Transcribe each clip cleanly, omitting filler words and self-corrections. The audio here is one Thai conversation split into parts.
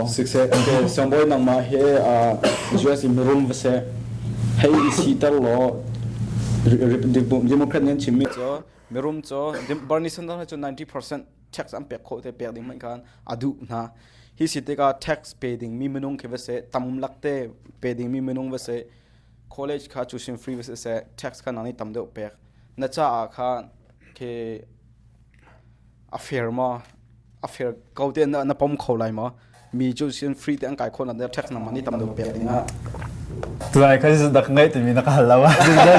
success okay someboy nang ma he US imirum vase hey isital lo democrat ngan chimmi cho mirum cho Bernie Sanders cho 90% tax am pek kho te pek ding man kan adu na hi siteka tax paying mi menung ke vase tamum lakte paying mi menung vase college kha tuition free vase se tax kan ani tam de pek na cha kha ke affair kaute na pom kholai ma mi tuition free te ang kai khon na tax na mani tam de pek ding ha tuai kha is dak ngai te mi na ka halawa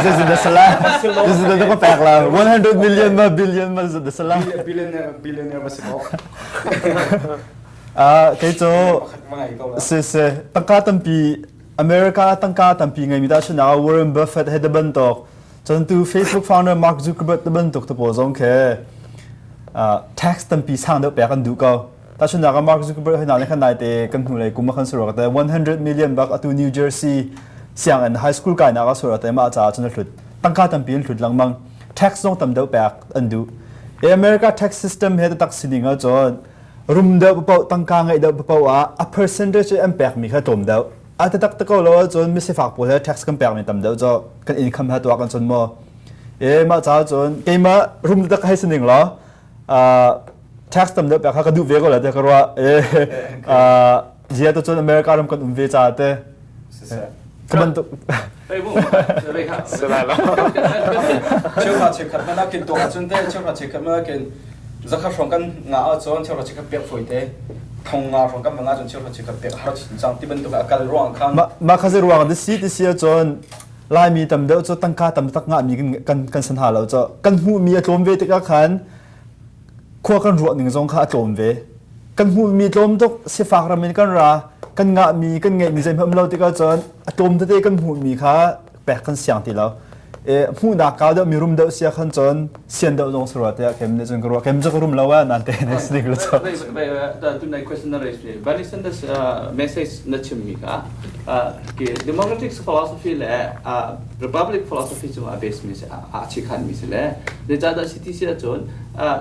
this is the sala this is the ko pek la 100 million ma billion ma the sala billionaire vase ko cái chỗ se tangka tampi America tangka tampi ngai mi da chuna Warren Buffett head ban tok chon tu Facebook founder Mark Zuckerberg ban tok to pozong ke tax tampi sang do pe kan du ko ta chuna ka Mark Zuckerberg hina le khanai te kan hu le kum khan sura ta 100 million buck atu New Jersey siang an high school kai na ka sura ta ma cha chuna hlut tangka tampi hlut langmang tax nong tam do pe an du America tax system head tak sininga chon room da pau tangka ngai da pau a percentage impact mi kha tom da ata tak takau lo chon mi se fak po tax compare mi tam da cho kan income ha to kan chon mo ma cha chon ke ma room da ka sining lo tax tam da ka du ve ko la ta ka ro jia to chon America ram kan ve cha te kaban to ei bu le kha sala lo cheu khat ma na kin to ka chun te cheu khat ma kin zakha from kan nga a chon cheu chika pek foi te thong nga from kan nga chon cheu chika pek har chang ti ban to ka kal ruang khan ma kha ze ruang de si chon lai mi tam de cho tangka tam tak nga mi kan san ha lo cho kan hu mi atlom ve te ka khan khwa kan ro ning zong kha atlom ve kan hu mi tlom tok se fak ra min kan ra kan nga mi kan nge mi zai ham lo te ka chon atlom te kan hu mi kha pek kan siang ti lo hu da ka da mi rum da sia khan chon sian da long sura te kem ne jong ro kem jong rum lawa nan te ne snik lo cho the tunai question na raise Bernie Sanders message na chimmi ka ke democratic philosophy le republic philosophy chu a base mi se a chi khan mi se le de jada city sia chon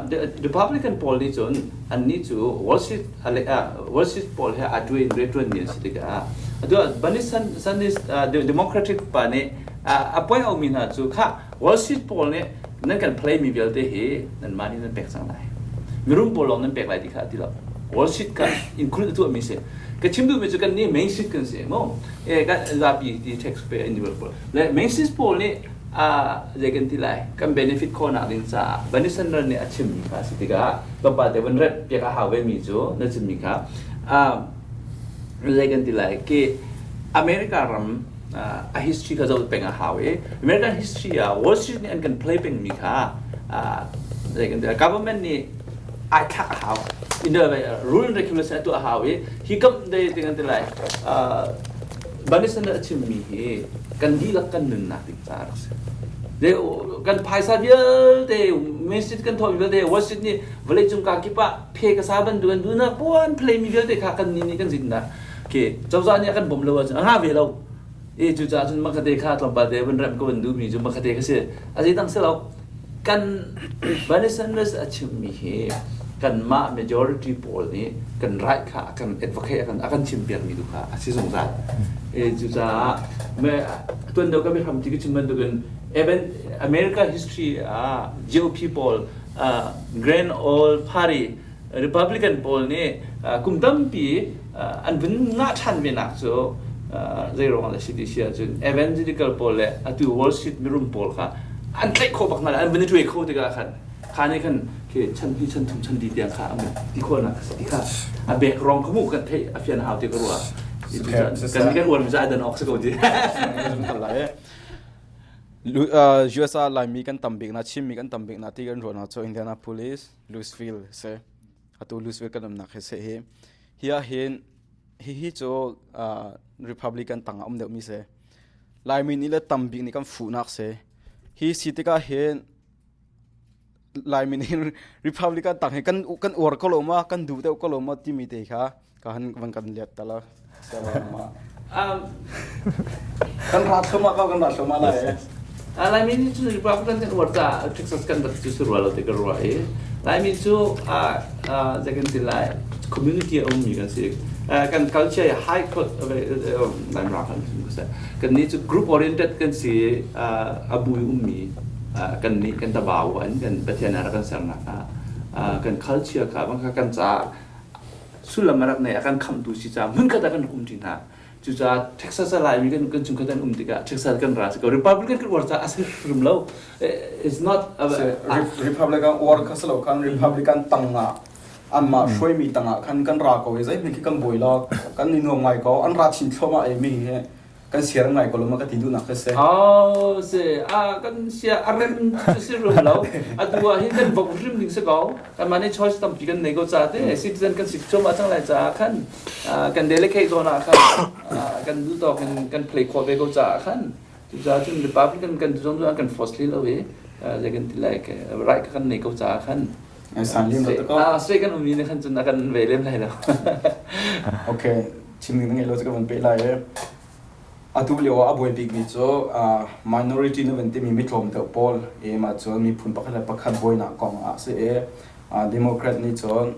the republican party chon an ni chu worship paul ha adwin retron ni se ka adu Bernie Sanders the democratic party a point of mina chu kha worship paul ne nan kan play mi vel te he nan mani nan pek sang lai mirum polong nan pek lai ti kha ti lo worship ka include tu mi se ka chimdu me chu kan ni main seat kan se mo ka za pi ti taxpayer individual le main seat pol ne je kan ti lai kan benefit ko na din sa Bernie Sanders ne achim mi ka si ti ka ba de ban ret pe ka ha we mi chu na chim mi ka je kan ti lai ke America ram a history ka zo penga hawe American history Wall Street ni an kan play peng mi kha the government ni I thak how in the rule and regulation to hawe he come they dengan tilai Bernie Sanders achim mi he kan di lak kan nun na tik tar de kan paisa bial de message kan thoi bial de Wall Street ni vale chung ka ki pa phe ka sa ban duan du na pon play mi bial de kha kan ni kan jin na ke chawza ni kan bom lo ha ve lo chu cha chun makate kha thlom ba de ban ram ko ban du mi chu makate ka se aji tang se lo kan Bernie Sanders achim mi he kan ma majority poll ni kan right kha kan advocate kan akan champion mi du kha asi song sa chu cha me tun do ka be ham ti ki chun du kan even America history GOP poll Grand Old Party Republican poll ni kum tam pi an bin nga than me nak so zero on the city sia chun evangelical poll le atu Wall Street mirum poll kha an tlai kho bak na an bin tu kho te ka khan ni kan ke chan pi chan thum chan di tiang kha am ti kho na ti kha a back wrong khu kan thei a fian how te ka ruwa kan kan won za dan ok so di USA lai mi kan tambik na chim mi kan tambik na ti kan ro na cho Indianapolis Louisville se atu Louisville kan na khe se he hia hen hi cho Republican tang am de mi se lai mi ni le tambik ni kan fu nak se hi city ka hen lai mi ni Republican tang he kan or ko lo ma kan du te ko lo ma ti mi te kha kan van kan let ta la se ma kan rat so ma kan rat so ma la lai mi ni chu Republican kan or ta Texas kan bat chu sur wala te ka ro lai mi chu second ti lai community om mi kan se kan culture high court nan ra kan kan ni chu group oriented kan si abu ummi kan ni kan tabawan kan pathian ara kan sarna kan culture ka bang kan cha sulamarak ne akan kham tu si cha mun ka da kan umtina chu cha Texas lai mi kan chung ka dan umtika Texas kan ra ko Republican kan war cha asir rumlo is not Republican war ka salo kan Republican tanga an ma shoi mi tanga kan ra ko zai mi kan boila kan ni no ngai ko an ra chin thoma e mi he kan siar ngai ko loma ka tidu na ka se se kan sia arem se rumlo atua hi kan vok rim ding se ko kan mane choice tam pi kan nego cha te citizen kan sik choma chang lai cha kan delegate zona kan du to kan play ko be ko cha chu cha chun Republican kan zon kan forcefully lo we they can like right kan nego cha ai san lim lo ko straight kan umi ne kan chun kan ve lem lai lo okay chim ni ngai lo cha kan pe lai atu leo aboi big mi cho minority no vente mi mitlom te pol e ma cho mi phun pakhala pakhat boy na kong se democrat ni chon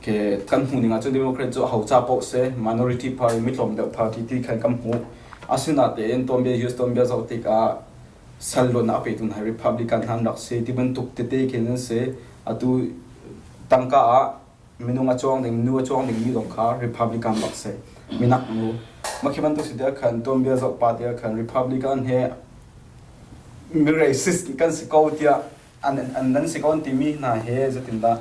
ke kan hu ni nga cho democrat cho hau cha po se minority party mitlom te party ti khan kam hu asuna te en tombe just tombe zo te ka salon ape tun hai republican han rak se ti ban tuk te ken se atu tangka minunga chong ding nu chong ding mi dong kha republican bak se minak nu makhiban to sidia khan tombia zo party khan republican he mi racist kan sikautia an nan sikaun ti mi na he zatinda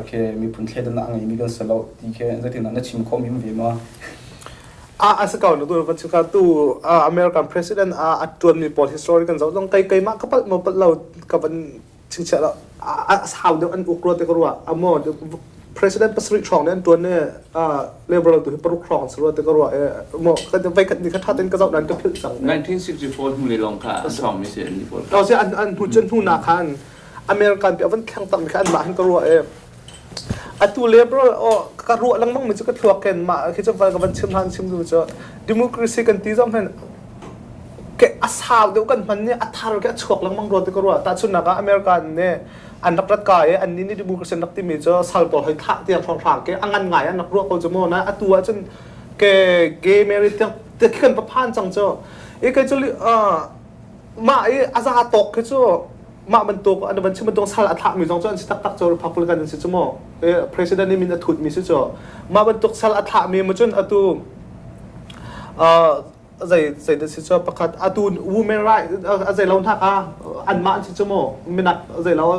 ke mi phun thledan na ngai mi kan salo ti ke zatinda na chim khom him ve ma asakaw no tu ka tu American president atun mi pol historical zo long kai ma kapal mo pat lo ka ban chingcha lo how de an ukro te korwa amo president pasri chong ne tuan ne liberal tu paru krong sro te korwa mo ka de vai ka ni ka thaten ka zo nan ka phil sang 1964 mu le long kha chong mi se ni pol se an hu chen hu na khan American pe avan khang tam khan ma han korwa atu liberal ka ru lang mang mi chu ka thuak ken ma khi chu ka ban chim han chim du chu democracy kan ti jom hen ke ashaw de kan man ne athar ka chok lang mang ro te korwa ta chun na ka American ne an nakrat ka an ni democracy nak ti mi chu sal pol hoi tha ti thong thang ke angan ngai an nak ro ko chu mo na atua chun ke gay marriage te kan pa phan chang chu ke chu ma aza tok ke chu ma ban tok an ban chim ban tong sal atha mi jong chu an tak tak chu Republican si chu mo president ni min athut mi si chu ma ban tok sal atha mi mo chun atu zai de si chu pakhat atu women right zai lawn tha ka an ma si chu mo minak zai law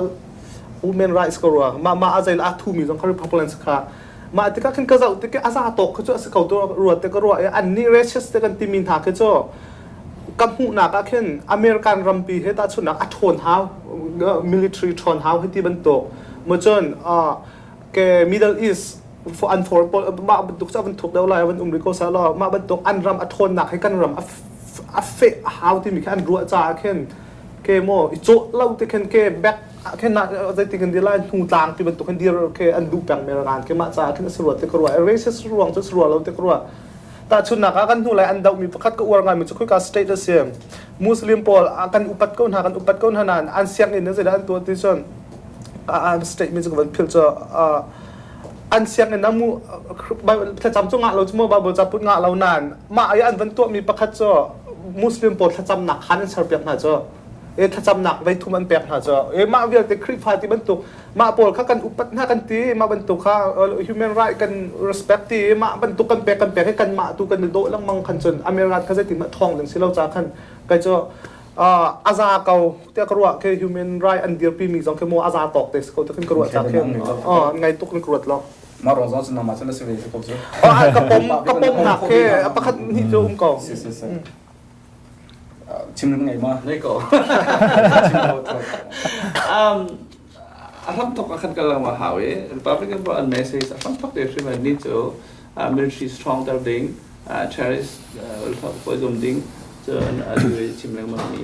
women rights ko ro ma azai la thu mi jong ka Republican kha ma tika khin ka zau tika aza tok chu as ka to ro te ko ro an ni racist te kan ti min tha ke chu kam hu na ka khen American rampi he ta chuna athon ha military thon ha he ti ban to mo chon ke Middle East for ma ban tuk cha ban thuk dau lai ban ko sa lo ma ban tuk an ram athon nak he kan ram a fe how ti mi kan ru cha khen ke mo I cho lau te khen ke back khen na zai ti kan dilai hu tang ti ban tuk kan dir ke an du pang American ke ma cha khen sruat te ko racist ruang chu sruat lo te ko ta chun na ka kan hu lai an dau mi pakhat ko war ngai mi chu ka status sem muslim pol kan upat ko hanan an siak in ze dan to ti chon an statement ko ban phil cho an siak in namu ba ta cham chu nga lo chu mo ba bo cha put nga lo nan ma ai an ban to mi pakhat cho muslim pol ta cham nak khan sar pek na cho ta cham nak vai thum an pek na cho ma vel te khri pha ti ban to ma pol kha kan upat na kan ti ma ban to kha human right kan respect ti ma ban to kan pek he kan ma tu kan do lang mang khan chon America kha ti ma thong leng silo cha khan kai cho aza kau te karwa ke human right and dear pi mi jong ke mo aza tok te ko te kan karwa cha ke ngai tu kan karwa lo ma ro zo na ma chana se ve ko zo ka pom na ke pakhat ni jo ko chim ngai ma nei ko alam tok akan kalau ma hawe Republican bo an message akan tok de shima ni to military strong dar ding terrorist ul tok po dum ding cho an adu chim ngai ma ni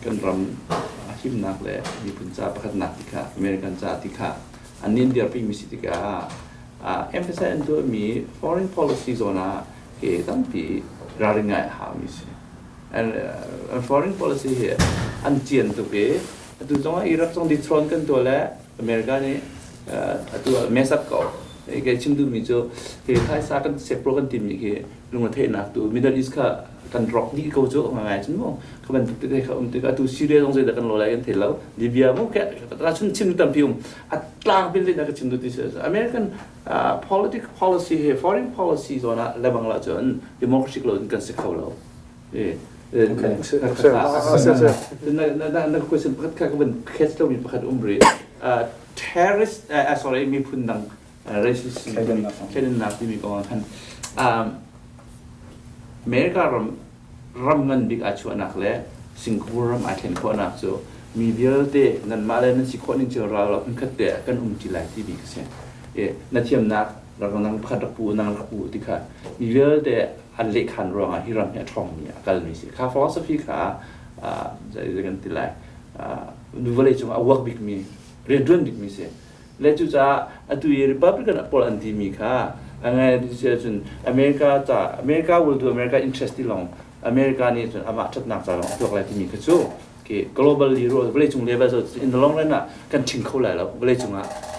kan ram him nak le ni pun cha pakhat nak tika American cha tika an nin dia pi mi sitika emphasize to mi foreign policy zona ke tampi raringai ha mi si and foreign policy here an chien to ke tu zong Iraq zong di throne kan to la America ni tu mess up ko แกชิมดูมีจ้คือท้ายซากันเซปโปรกันทีมนี่คือลุงประเทศนะตัวมิดเดิลอีสค่ะกันร็อกนี่เขาจ้มาไงฉันบอกเขาเป็นตัวเด็กเขาตัวตัวซีเรียสตรงใจแต่กันโลอะไรกันเห็นแล้วลิเบียมั้งแค่ราชนชิมดูตามพิมพ์อัตราเป็นเรื่องการชิมดูที่เสียอเมริกันpolitical policy เฮ foreign policy ส่วนน่ะเลบังละจน democracy เรากันสิเขาเรานั่นคุยสิพัดก็เป็นเคสเรามีพัดบริterrorist sorry มีพูดดัง racist แค่นั้นนับที่มีกองทัพอเมริการัเงินบิ๊กอาชัวนักเล่สิงคโปร์อาเทนคนนักโซมีเดียเตนั่นมาเลยนั่นสิคนนึงเจอเราเป็นขัดเตะกันจิไลที่บิ๊กเสียนัดเทียมนักเรากำลังพัดปูนั่งรักปูที่ค่ะมีเดียเตอันเล็กขันรองฮิรัมเนี่ยทองเนี่ยกันนี่สิค่า philosophy ค่ะจะกันที่ไรดูว่าเลยจังว่า work big มีเรียนด้วยบิ๊กมีเสียแล้วจุดจ้าตัว Republican พอลันทีมีค่ะอันนี้ที่เชื่อจนอเมริกาwill do America interest ที่ลงอเมริกานี่จนอามาชัดนักจะลงตัวอะไรที่มีก็ชูโอเค globally role เวลาจง level จน in the long run น่ะกันชิงเข้าเลยแล้วเวลาจง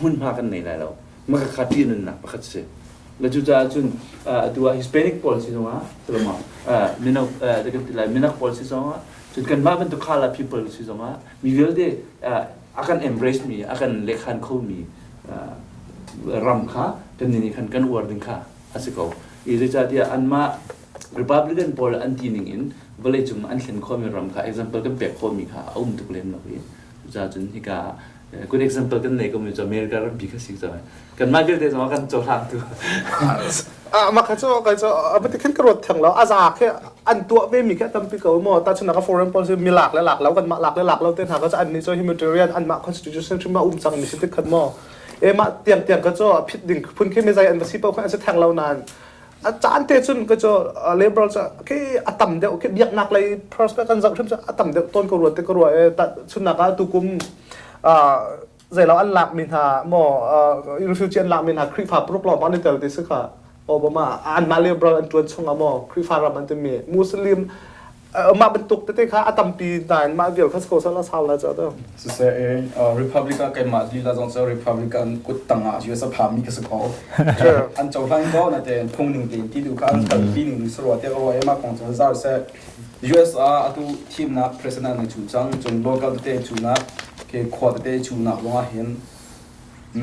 มุ่งพากันไหนเลยแล้วมันก็ขาดที่นั่นนะประคัตเสียแล้วจุดจ้าจนตัว Hispanic policy ตรงนั้นใช่ไหมมินเด็กที่ไรมิน policy ตรงนั้นจนกันมาเป็นตัว color people ตรงนั้นมีเวลาเดakan embrace me akan lekhan kho me ram kha kan ni khan kan wording kha asiko ije cha dia anma republican pol anti ning in village um an thlen kho me ram kha example kan pe kho mi kha tu lem no hi ja chun hi ka good example kan nei ko mi america ram bi kha sik ja kan ma gel de so kan cho lang tu มาข้าเจ้าไม่ได้ขึ้นกระโดดถึงแล้วอาซาแค่อันตัวเวมีแค่ตั้มปีเก่าหมดแต่ฉันนัก foreign policy มีหลักและหลักแล้วกันมาหลักและหลักเราเต้นหาก็จะอันนี้จะ humanitarian อันมา constitution ที่มาจังมีสิทธิ์ขัดหมอมาเตรียมก็จะพิดดิ่งพุ่นแค่ไม่ใจอันที่เป้าแค่จะแทงเรานานอาจารย์เตจุนก็จะ liberal จะแค่อัตมเดียวแค่เบียกหนักเลย prospect กันจะขึ้นจะอัตมเดียวต้นกระโดดแต่ฉันนักตุกุมใจเราอันหลักมินหาหมอrefugee อันหลักมินหาคริปาปลุกหลอมอันนี้เดียวที่สุดค่ะโอบามาอันมาเลียบรัลอันตัวช่องอมอคริฟารามันจะมีมุสลิมมาบรรทุกแต่ค่ะอัตมปีนานมาเดียวเขาสกอตแล้วสาวแล้วจ้ะเด้อสุดเสียRepublican กันมาดีแล้วจงเจอ Republican กุดตังอ่ะยูเอสพามีก็สกอตอันเจ้าทางก็น่ะแต่พงหนึ่งตีที่ดูกันกันปีหนึ่งสรวจเดียวว่ามาของจงเจอเสีย US อ่ะตัวทีมนัก President ในจุดจังจน local เตะจุดนักเกี่ยวขวดเตะจุดนักลงมาเห็น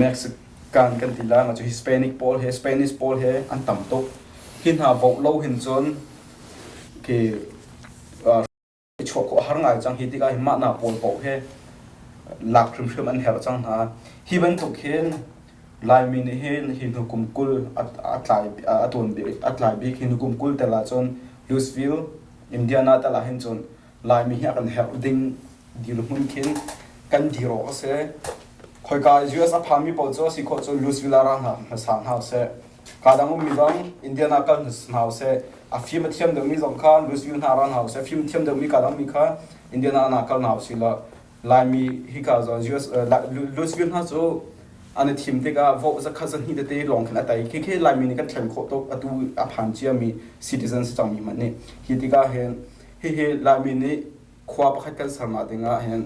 Mexicoกันทีละงั้นจะ Hispanic Paul เฮ Spanish Paul เฮอันต่ำตกหินหาบอกเล่าหินจนคือชกหางไงจังฮิติกาหิมะนาปอลบอกเฮหลักครึมอันเฮร์จังหาฮิบันทุกเห็นลายมินเห็นหินหุกุมกุลอัตลายตุนบิอัตลายบิหินหุกุมกุลแต่ละจนลูสวิลอินเดียนาแต่ละเห็นจนลายมิเฮกันเฮร์ดิ้งดีลุกมุ่งขินกันดีรอเสคอยกาย US พามีปอดจ้าสิโคจลูสวิลารังหาสานหาเสการดังมีดังอินเดียนากันหาเสฟิล์มเทียมเดิมมีสองข้างลูสวิลหารังหาเสฟิล์มเทียมเดิมมีการดังมีข้าอินเดียนากันหาสิละลายมีฮิกาจ้า US ลูสวิลหาจ้าอันนี้ทีมที่ก็วอจะข้าศึกที่เตะลงขนาดไหนแค่ลายมีนี่ก็เทรนโคตกตัวผ่านเชียมี citizens จังมีมันนี่ฮิติกาเห็นลายมีนี่ขวาประคัดกันสมาดิงาเห็น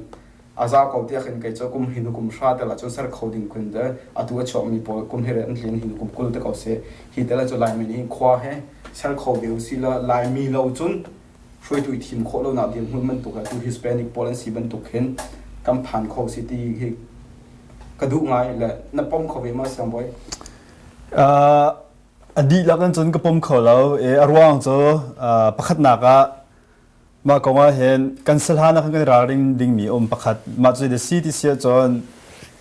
อาซาเขาเที่ยงกันจะกุมหินุกุมชาแต่ละจนสารเขาดิ่งคนเดอตัวชอบมีพอกุมเฮเรนเลียนหินุกุมกุลแต่เขาเสียฮิตแล้วจะลายมีนี่ขวาเฮสารเขาเดียวสิละลายมีเราจนช่วยตัวทีมโคเราหนาเดียมหุ่นมันตุกตัว Hispanic policy มันตุกเห็นกำผ่านเขาสิตีกระดูกไงแหละนับป้อมเขาไปมาเสียงบ่อยอดีตแล้วกันจนกระปมเขาแล้วอรวงจะประคัดหนักอะมากงว่าเห็นกันสถานะกันราริงดิ่งมีประคัดมาจุดเดซีที่เสียจน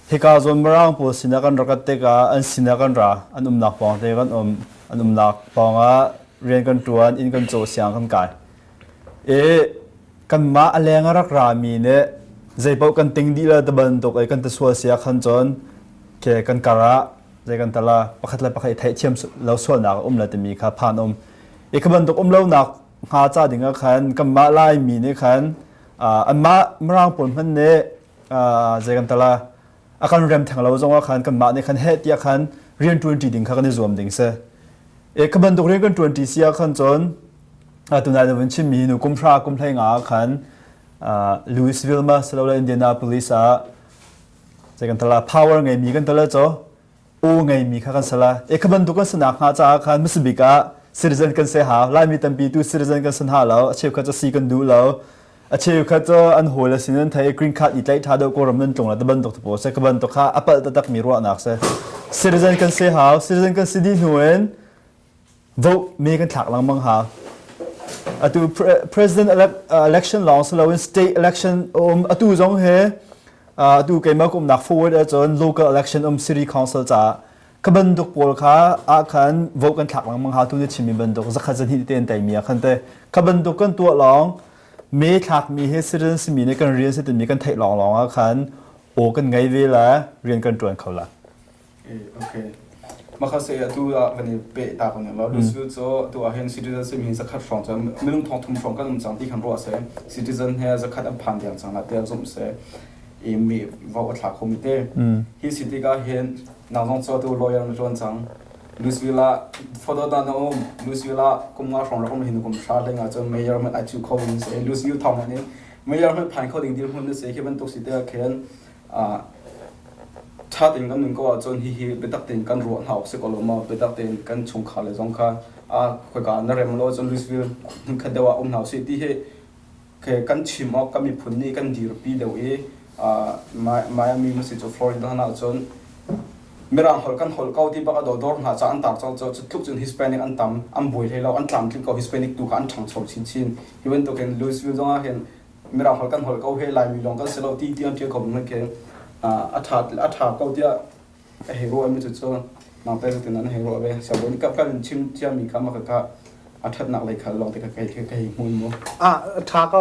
เฮกาจนมร่างผู้สินากันรักเตกาอันสินากันราอันนักปองเตกันอันนักปองอะเรียนกันตัวอินกันโจเสียงกันกายกันมาอะไรงรักรามีเนี่ยใจเป้ากันติงดีละตะบันตกกันตะสวเสียขันจนแค่กันการะใจกันตะละประคัดละประคัดไทยเทียมเราส่วนหนักละตะมีค่ะผ่านขบันตกเราหนักหาจ้าดิ่งขันกันมาไล่มีเนี่ยขันอันมามร่างผลพันเนี่ยใจกันตะละอาการเริ่มแทงเราจงว่าขันกันมาเนี่ยขันเฮ็ดยาขันเรียน20ดิ่งขันในรวมดิ่งเสียขบันตกเรียนกัน20เสียขันจนตัวนายจะเป็นชิมีหนูกุมพระกุมเพลงขันลูอิสวิลมาสโลว์อินเดียนาโพลิสใจกันตลาด power ไงมีกันตลาดจ้ะ โอ้ไงมีค่ะกันสละขบันตุกันสนักหาจ้าคันมิสบิกะcitizen กันเสียหาไล่มีตัมปีตู citizen กันสันหาแล้วเชฟเขาจะซีกันดูแล้วเชฟเขาจะอันหัวละสินั้นไทย green card อีไลท์ท่าเดียวก็รำนั้นตรงละตะบันตุกตะโพสขบันตุกค่ะอัปเปิลตะตักมีรัวนักเส citizen กันเสียหา citizen กันสิดีหน่วย vote มีกันถักหลังมังหาตู president election ลองสลาวิน state election ตูจงเฮตูเกมกุมนัก forward จน local election city council จ้าขบันตุกปอลค่ะอาคัน vote กันถักหลังมังหาตูนี่ชิมีบันตุกจะขัดจันทิเตียนแต่มีคันเตขบันตุกกันตัวหลองมีถักมีเฮสิเรนส์มีในการเรียนสิแต่มีกันไทยหลองอาคันโอกันไงเวลาเรียนกันตรวจเขาละโอเคมาเขาเสียตัววันนี้เปตาคนเนี่ยเราดูสิว่าตัวเห็น citizen มีสักขัดฟองจะไม่ต้องท้องทุ่มฟองก็ต้องจังที่คันรัวเสีย citizen เฮจะขัดอันผ่านอย่างจังละเดียวสมเสียมีว่าถักคอมมิเต้ที่สิที่ก็เห็นนางต้องตัว lawyer มันจวนจังลูสวิลาฟอดดานอมลูสวิลากุมงาฟองเราก็ไม่เห็นกุมชาเลยงาจนเมียร์มันอาจจะเขาดิ้งเสียลูสวิลทำอันนี้เมียร์มันผ่านเขาดิ้งเดียวคนนี้เสียแค่เป็นตัวสิเดียเขียนชาติกันหนึ่งก็จนฮีไปตักเต็นกันรัวหาวสิกอลมาไปตักเต็นกันชงขาเลยจงค่ะคุยกันนั่นเรื่องเราจนลูสวิลคันเดียวว่าหาวสิที่แค่กันชิมออกกันมีผลนี่กันดีรปีเดียวมามีมุสิจฟลอริดาหน้าจนเมื่อเราหอกันหอเขาที่บ้านดอร์หาจะอันตรายจะทุกจนฮิสแปนิกอันต่ำอันบ่อยเลยเราอันต่ำที่เขาฮิสแปนิกดูกันช่างโฉบชินอีเวนต์ตัวเองลูสวิลจงเห็นเมื่อเราหอกันหอเขาเฮลายมีลองกันเสร็จแล้วที่อันที่เขาเหมือนกันอัฐเขาที่ฮีโร่ไม่จุดโซ่นางเตยตัวนั้นฮีโร่เว้ยสาวนี้กับกันชิมที่มีคำว่าก็อัฐนักเลยค่ะลองแต่ก็ใครมุ่งมั่วท่าก็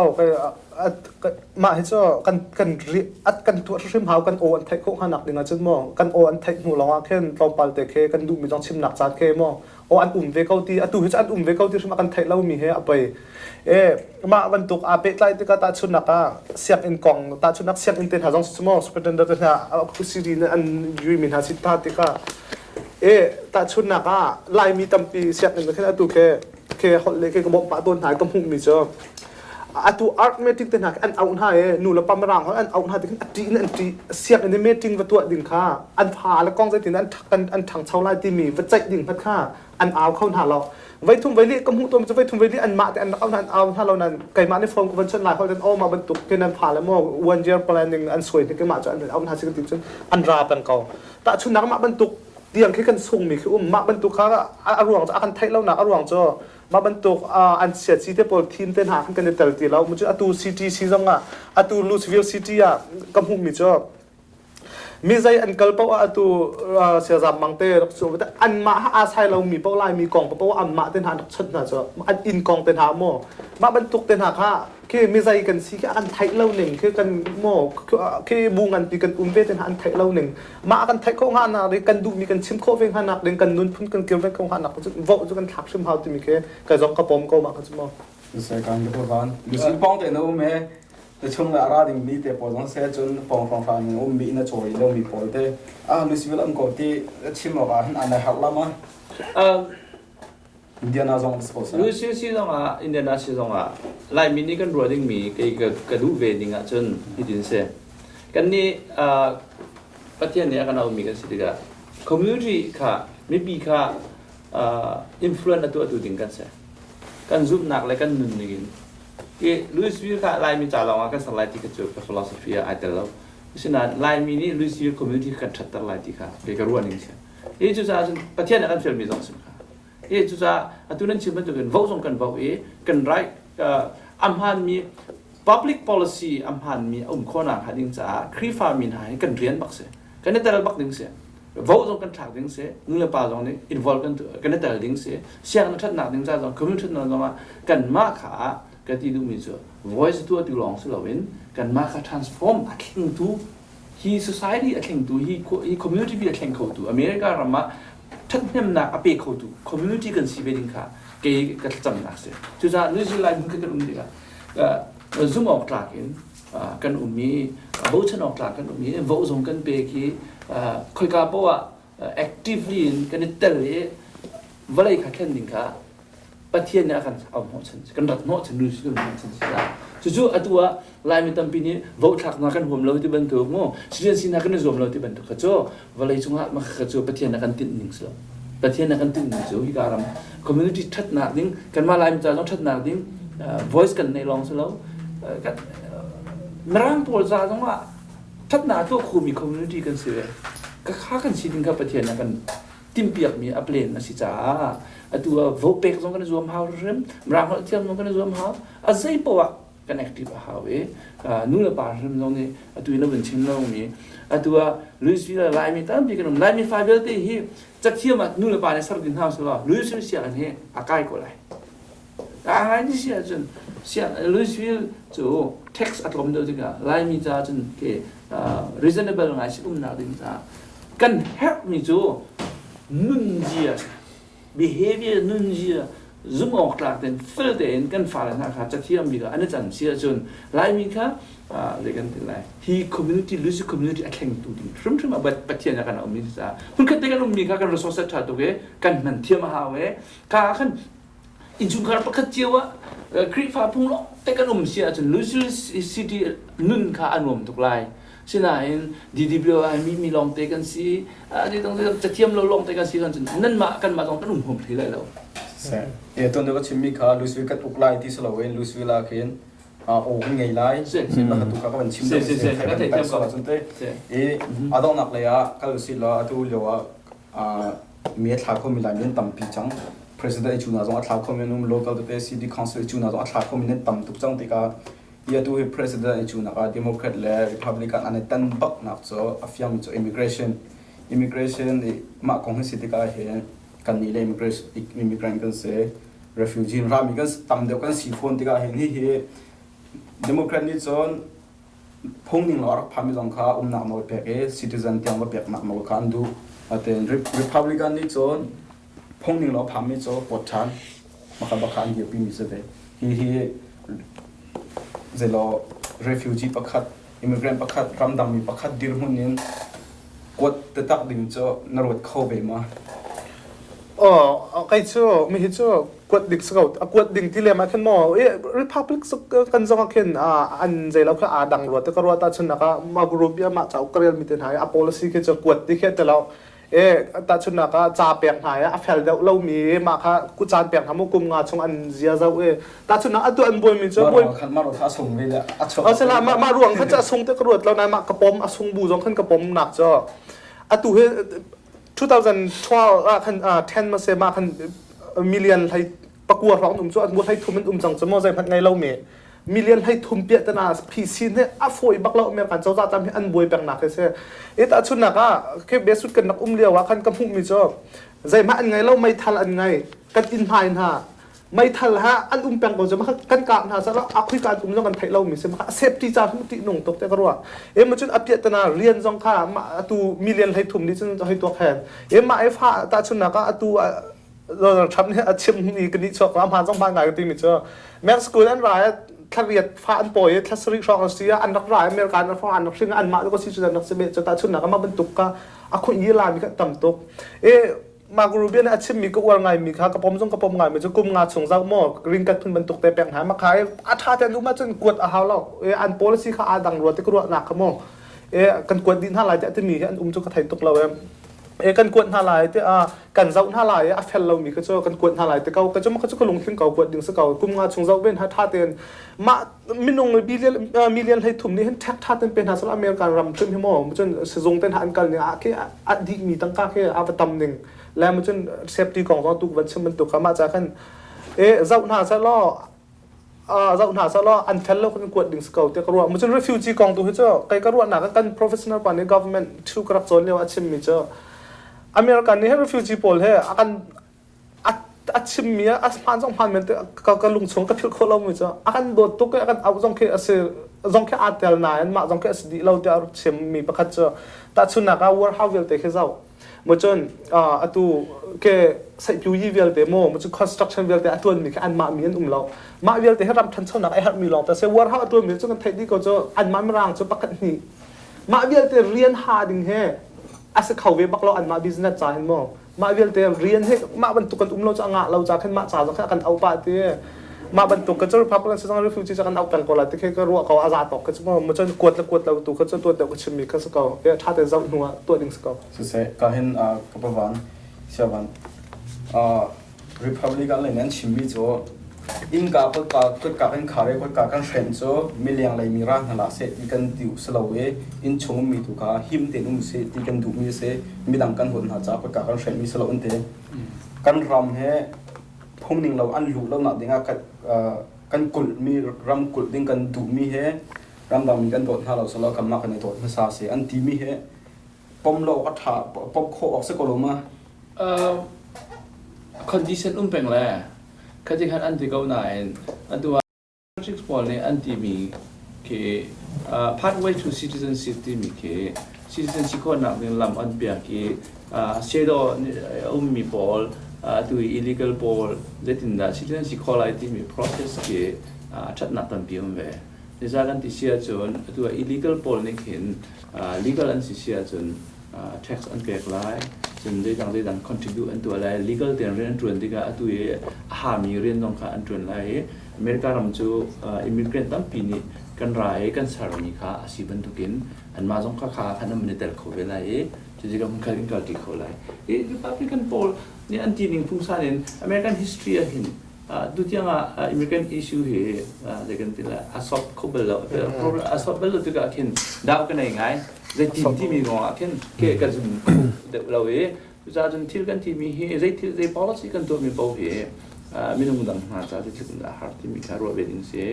มาให้เจ้ากันรีกันตัวชิมหาวกันโออันเทคโคขนักดึงอ่ะจุดมองกันโออันเทคหูลองอ่ะแค่ลองปัลเตเคกันดูมีต้องชิมหนักจัดเคมองโออันเวเขาตีตูเห็นอันเวเขาตีชิมกันเทคแล้วมีเฮอไปมาบรรทุกเป็ดไล่ที่ก็ตัดชุดนักเสียบอินกองตัดชุดนักเสียบอินเทนหาจงสมองสเปนเดอร์เทนหาคุซีดีนอันยูมินหาสิตาที่ก็ตัดชุดนักไล่มีตั้มปีเสียบอินแค่ตูเคฮอลเล่เคกระบอกปะต้นหายกำหุ่มมีเจ้าตัวอาร์ตเมติงเต็นหากอันเอาหน้าหนูละปั๊มรังเขาอันเอาหน้าถึงอันตีเสียบในเมติงวัตถุดิ่งค่าอันพาและกล้องใจถึงอันถังเช่าไล่ตีมีวัตใจดิ่งพัดค่าอันเอาเข้าหน้าเราไว้ทุ่มไว้เลี้ยกำหุ่มตัวมันจะไว้ทุ่มไว้เลี้ยอันมาแต่อันเอาหน้าเอาหน้าเรานั้นไก่มาในฟอร์มกุบันชนลายเขาจะเอามาบรรทุกกันอันพาแล้วมั่ว one year planning อันสวยที่ไก่มาจะอันเอาหน้าสิ่งที่จนอันราบันเก่าแต่ชุดนักมาบรรทุกเตียงแค่กันส่งมีคือมาบรรทุกเขาอารวงจะอันไทยเราหนักอรวงจะมาบรรทุกอันเสียชีเทปอลทีมเต้นหากันในแต่ละทีแล้วมันจะอัตูซิตี้ซีซังอัตูลูสวิลซิตี้กำหุ่มมีจ้ามีใจอันกัลปะว่าอัตูเสียจำมังเตอร์ส่วนแต่อันมาอาศัยเรามีเป้าไล่มีกองเพราะว่าอันมาเต้นหาชัดนะจ้าอันอินกองเต้นหาโมมาบรรทุกเต้นหาค่ะคือมีใจกันสิคืออันไทยเราหนึ่งคือกันโมคือบุงอันปีกันเวเต้นหาอันไทยเราหนึ่งมากันไทยเขาหาหนักเลยกันดูมีกันชิมโคเวงหาหนักเลยกันนุ่นพุ่นกันเกี่ยวเวงเขาหาหนักจะวอจะกันทักชิมหาตัวมีแค่กันจงกระป๋อมก็มากันจะมองใช่การกระทำลูสิปองแต่โน้มแต่ช่วงละราดิมีแต่พอต้องเสียจนปองฟังโน้มมีน่าโจยแล้วมีพอแต่ลูสิเวลาก่อนที่ชิมออกอันไหนหักละมั้งอินเดียนาซองสปอร์ตลูซิซีซองอินเดียนาซีซองไลมินี่กันรัวดิ้งมีกระดูเวดิ้งจนฮิดินเซกันนี่ประเทศนี้กันเอามีกันสิเดียคอมมูนิตี้ค่ะไม่มีค่ะอิมฟลูเอนซ์ตัวดิ้งกันเซกันซุปหนักเลยกันนุ่นนิ่งลูซิวิลค่ะไลมิจ่าลองกันสไลด์ที่กระจุกกับฟิโลโซฟีไอเดลแล้วฉะนั้นไลมินี่ลูซิวิลคอมมูนิตี้กันชัดตลอดที่ค่ะเบกรัวนิ่งเซจุดจ้าประเทศนี้กันฟิลมีซองสิค่ะจุดจ้าตัวนั้นชิมมันตัวกันvoteส่งกันvoteกันไรอัมพันมี public policy อัมพันมีข้อหนักหาดิ้งจ้าครีฟามินหายกันเรียนบักเสกันในแต่ละบักดิ้งเสvoteส่งกันถักดิ้งเสเงินป่าตรงนี้ involve กันในแต่ละดิ้งเสเสียงนัดหนักดิ้งจ้าตรง community นั้นตรงกันมาขากันที่ดูมีจ้า voice ตัวที่ลองสุดแล้วกันมาขา transform อัดลิงตัว he society อัดลิงตัว he community อัดลิงเขาตัวอเมริกาเรามาทัดเนี่ยนักอเปกเขาตัว community กันสิเวดิ้งค่ะเกี่ยกับจำนักเสจุดจ้านิวซีแลนด์มันกันดีกันzoom ออกจากกันมีโบชันออกจากกันมีโบส่งกันไปที่คุยกับพวก actively กันเตะเวลาขัดแย้งดิ้งค่ะประเทศนี้กันเอาหัวฉันกันรัดหัวฉันรู้สึกหัวฉันสิละจู่ๆตัว ลายมีตั้มปีนี้โวทักนักกันห่วมเราที่บรรทุกโม่เสียสินักกันรวมเราที่บรรทุกขจรวันเลยจงหามาขจรประเทศนักกันติดหนึ่งสลประเทศนักกันติดหนึ่งสลฮิการามคอมมูนิตี้ทัดหนักดิ้งกันมาลายมีจะต้องทัดหนักดิ้งvoice กันในลองสลกันมรังโพลซาต้องว่าทัดหนักตัวคูมีคอมมูนิตี้กันเสือก็ข้ากันสิดิ้งกับประเทศนักกันติมเปียกมีอัปเลนนะสิจ้าตัวโวเป็กต้องกันรวมหาเรื่องมรังเทียมต้องกันรวมหาอาศัยปะconnective หาเวนู่นละป่าเรื่องตรงนี้ตัวนั้นเป็นชิ้นเรามีตัวลุยส์วิลล์ไลน์มีตั้งปีกันไลน์มีไฟเบอร์ที่ฮีจะเที่ยวมานู่นละป่าในสระดินห้าวสุดละลุยส์วิลล์เสียกันเฮอากาศก็เลยอะไรที่เสียจนเสียลุยส์วิลล์จู่ text อัตโนมัติก็ไลน์มีจ้าจนเกreasonable ง่ายสินาดินจ้ากัน help มีจู่นุ่นเจีย behavior นุ่นเจียzoom ออกจากเป็นฟิลเตอร์กันฟ้าเลยนะครับจะเที่ยวมีก็อันนั้นจันเสียจนไลน์มีค่ะเรียกกันถึงไรที่ community หรือ community แข่งตัวดีซึ่งมาบัดเทียนกันเอามีจ้าคุณคิดกันมีค่ะกัน resource ชัดตัวเว้กันมันเที่ยวมาหาเว้ค่ะกันอินจุนการประคัตเจียวคลิฟ้าพุ่งล้อแต่กันเสียจน Louisville City นุ่นค่ะอันรวมทุกไลน์ฉะนั้นDWI มีลองเตะกันสิที่ต้องจะเที่ยวเราลองเตะกันสิกันจนนั่นมากันมาต้องกันผมทีไรแล้วตัวนี้ก็ชิมมีค่ะลุสวิลกันอุกไลที่สโลเวนลุสวิลาเคนโอ้ไงไลชิมแล้วตุกก็เป็นชิมได้ใช่ไหมแต่สลับจนเตอดองนักเลยก็ลุสิลาตัวเรียกว่ามีทางคอมมิลานี่ตั้มปีจัง president จูน่าจงทางคอมมินุม local ตัว city council จูน่าจงทางคอมมินตั้มตุกจังติกาเยอะตัว president จูน่าก็ democrat และ republican อันนี้ตั้งบักนักจะaffiam จะ immigration มาคงให้สิทธิการเห็นกันนี่เลย immigrant กันเสีย refugee รามีกันตั้มเดียวกันสีฟ้นที่ก็เห็นที่democrat นี่จนพงนิ่งหลอกพามีจงข้านักมาเปียกcitizen ที่มาเปียกนักมาคันดูแต่ republican นี่จนพงนิ่งหลอกพามีจนปวดชันมาคันบักคันเดียวปีมิสเดที่จะรอ refugee ประคัด immigrant ประคัดรำดำมีประคัดดิรมุนินกดแต่ตักดิ่งจะนรวดเข้าไปมาไอ้เจ้าไม่เห็นเจ้ากวดดิ่งสกาวกวดดิ่งที่เรียมาขึ้นมอRepublic กันจังขึ้นอันใจเราแค่ดังรัวแต่ก็รัวตาชนนะคะมาบรูปยามาเจ้ากระเรียนมีแต่หายpolicy แค่จะกวดที่แค่แต่เราตาชนนะคะจ่าเปียงหายเฟลเดาเรามีมาค่ะกูจานเปียงทำมุกุมงาชงอันเสียเจ้าตาชนนะคะตัวอันบวยมีเจ้าบวยขันมาเราท้าส่งไปเลยเสร็จแล้วมารวงเขาจะส่งแต่กระรัวเรานายมากระป๋อมส่งบูจงขึ้นกระป๋อมหนักเจ้าตัว2012คัน10มาเสมาคันมิลเลียนให้ประกวดร้องจ้าอันบุให้ทุ่มมันจังจะมอใจพัดไงเราเมมิลเลียนให้ทุ่มเปียตนาพีซีเนี่ยฟอยบักเราเมริกันเจ้าจำให้อันบวยแปลงหนักเสียแต่ชุดหนักแค่เบสุดกันนักเลี้ยวคันกำพุ่งมีเจ้าใจมาอันไงเราไม่ทันอันไงกันอินพายนะไม่ทันอันแปลงก่อนจะมากันกลางนะซะแล้วคุยกันต้องกันไทยเรามีเสมาเซฟตี้จ้าทุกที่นุ่งตกแต่ก็รู้มันจนอภิตนาเรียนจงข้ามาตัวมิลเลียนให้ทุ่มนี่จนให้ตัวแทนมาฟ้าตาชุดหนักตัวเราทำเนี่ยชิมนี่กันนี่ชอบความหาจ้องบ้านไงกันตีมิเจอแม็กซ์กูนั่นรายทะเลฟ้าอันปอยทะสริชองรัสเซียอันนักรายอเมริกันอันฟ้าอันนักซิงอันมาแล้วก็ซิจุดนักเสพจะตาชุดหนักมาบรรทุกก็คุยยีรามีกันต่ำตกมากรูเบียนอาชิมมีก็ว่าไงมีค่ะกระป๋อมจงกระป๋อมไงมันจะกุมงาส่งเจ้าหม้อริงกันพื้นบรรทุกแต่แปลงหามาขายอาชาแต่ดูมาจนกวดอาหารเราอัน policy ข้าดังรัวแต่ก็รัวหนักขโมกันกวดดินท่าไหลจะมีอันจงกระไทยตกเรากันกวนท่าไหลที่กันเจ้าท่าไหลเฟลเรามีก็จะกันกวนท่าไหลแต่เขาก็จะมันก็จะลงทิ้งเขากวดดึงสักเขากุมงาชงเจ้าเป็นท่าเตียนมามินงมิเลียนให้ถุ่มนี่เห็นแท็กท่าเตียนเป็นหาสารอเมริกันรำขึ้นให้หม้อมันจนสงเตียนหันกันเนี่ยแค่อดีมีตั้งค่าแค่อาวัตำหนึ่งแล้วมันจนเซฟตี้ของเราตุกวันเชื่อมันตุกมาจากกันเจ้าหน้าซะล้อเจ้าหน้าซะล้ออันเฟลเราคนกวดดึงสักเขาแต่ก็รู้มันจน refugee ของตัวเจ้าใครก็รู้หนักกัน professional ปานใน government ชูกระโจนเนี่ยว่าชิมมีเจ้าอเมริกันนี่ให้ refugee พอลให้อากันชิมมีอ่ะพันสองพันเมตรก็ลุงชงก็พิลโคเราไม่เจออากันโดดตุกอากันเอาจงแค่จงแค่อาเทลนายมาจงแค่สดีเราจะชิมมีประคัตเจอแต่ชุนนักวัวฮาวเวลเตะแค่เจ้ามื่อจนตัวแค่ใส่ผิวยีเวลเตะโม่มื่อจน construction เวลเตะตัวนี้แค่อันมามีอันเรามาเวลเตะให้รำทันเท่านักไอ้ฮัตมีลองแต่เสียวัวฮาวตัวมีจนกันไทยดีก็จะอันมาไม่ร่างจะประคัตนี้มาเวลเตะเรียนหาดิ่งให้อาศัยเขาเว็บบักเราอันมา business จ่ายมั้งมาเวลเตอเรียนให้มาบรรทุกกันเราจะงะเราจะขึ้นมาจ่ายจะแค่กันเอาไปเตะ มาบรรทุกก็จะพับกันซึ่งรีฟิวจีจะกันเอาเป็นคนละที่แค่ก็รู้เขาอาซาตกก็จะมันจะกวดแล้วกวดแล้วตัวก็จะตัวเดียวก็ชิมิก็สกอเดี๋ยวชาติจะหัวตัวดิ่งสกอสุดท้ายก็เห็นกับประวันเชื่อวันRepublic อะไรนั้นชิมมิโจอินกาก็กาเป็นขาเรียกกากันเทรนโจมีเลี้ยงอะไรมีร้านหลาเสที่กันดิวสลาวอินชงมีตุกาหิมเตนุ่มเสที่กันดูมีเสมีดังกันหุ่นหาจากกากันเทรนมีสลาวเตกันรำเฮพงนิ่งเราอันลุเราหนักดิ่งกันกุลมีรำกุลดิ่งกันดูมีเฮรำดำมีกันโดดหาเราสลาวกันมากกันในโดดภาษาเสอันที่มีเฮปมเราอัฐาปมโคออกสกอลมาconditionเป็นแหละข้าจะขัดอันที่เขาหน่ายอันตัว project ball เนี่ยอันที่มีคือ pathway to citizenship ที่มีคือ citizenship คนนักเรียนลำอันเปียคือshadow มี ball ตัว illegal ball เด็ดน่ะ citizenship คนอะไรที่มี process คือชัดนักตันเปียมเว้ยในจากนั้นที่เสียจนตัว illegal ball เนี่ยเห็น legal อันที่เสียจนtax อันเปียกไล่จนได้ดัง contribute อันตัวอะไร legal เตียนเรียนจวนที่ก็ตัวหามีเรียนต้องการอันจวนอะไรอเมริการำจูimmigrant ตั้งปีนี้กันรายกันสารมีค่าอาชีพบรรทุกินอันมาสงค่าขนาดมันเตลเขาเวลาจะก็มันการการที่เขาเลยRepublican poll นี่อันที่หนึ่งพุ่งสร้างเอง American history เห็นดูที่ว่า immigrant issue เหเด็กกันที่ละ assault เขาเบลล์ problem assault เบลล์ที่ก็เห็นดาวกันยังไงในทีมที่มีงอเห็นเกี่ยวกับจุดเด็กเราจะจนที่กันที่มีในที่ใน policy กันตัวมีเป้าเหมีนุ่มดังหาจากที่คุณหาที่มีการรัวเวดิงเสีย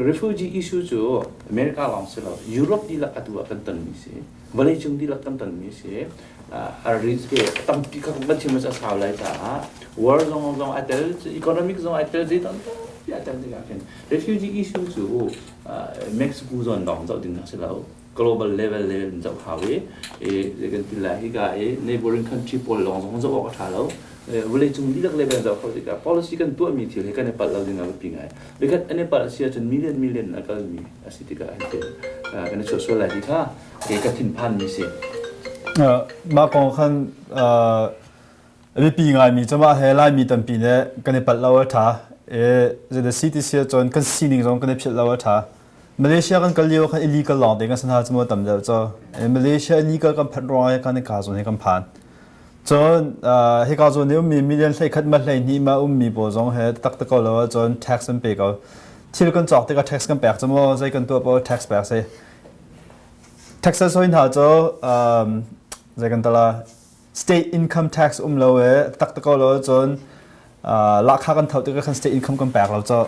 refugee issue จู่อเมริกาลองเสียแล้วยุโรปดีละกันตัวกันตันมีเสียวลัยจุงดีละกันตันมีเสียrisk ตั้งปีก็มันชิมจะสาวเลยจ้า war zone อัตรา economic zone อัตราจีตันที่อัตราที่กัน refugee issue จู่Mexico zone ดองจะดิ้งเสียแล้ว global level จะหาเเด็กกันที่ละที่ก็neighboring country พอลองจะออกท่าแล้ววันนี้จุงดีลักเลเวลจะเขาดีกับ policy กันตัวมีที่เรื่องในปัตตานีเราเป็นไงเรื่องอันนี้ปัตตานีจนmillion นักการมีอาศัยที่กันกันช่วยส่วนอะไรที่ค่ะเกี่ยวกับทิ้งพันมีเสียมาของขันเป็นไงมีจะมาเฮลัยมีตั้งปีเนี่ยกันในปัตตานีท่าจะได้สิทธิ์เสียจนกันสิ่งหนึ่งจนกันในพิษเราท่ามาเลเซียกันก็เลี้ยวกัน illegal หลอกเด็กกันสันหาจมูกต่ำเดียวจ้ามาเลเซีย illegal กันพัดร้อยกันในกาโซนให้กันผ่านจนให้กาโซนนี้มีเรื่องใช้ขัดมาเลยนี่มามีโบจงให้ตักตะกอแล้วจน tax กันไปก็ที่เรากันจอกแต่ก็ tax กันแปลกจมูกใช้กันตัวพอ tax แปลกใช่ tax ส่วนหาจ้าใช้กันตลาด state income taxเราตักตะกอแล้วจนราคากันเท่าที่กัน state income กันแปลกเราจะ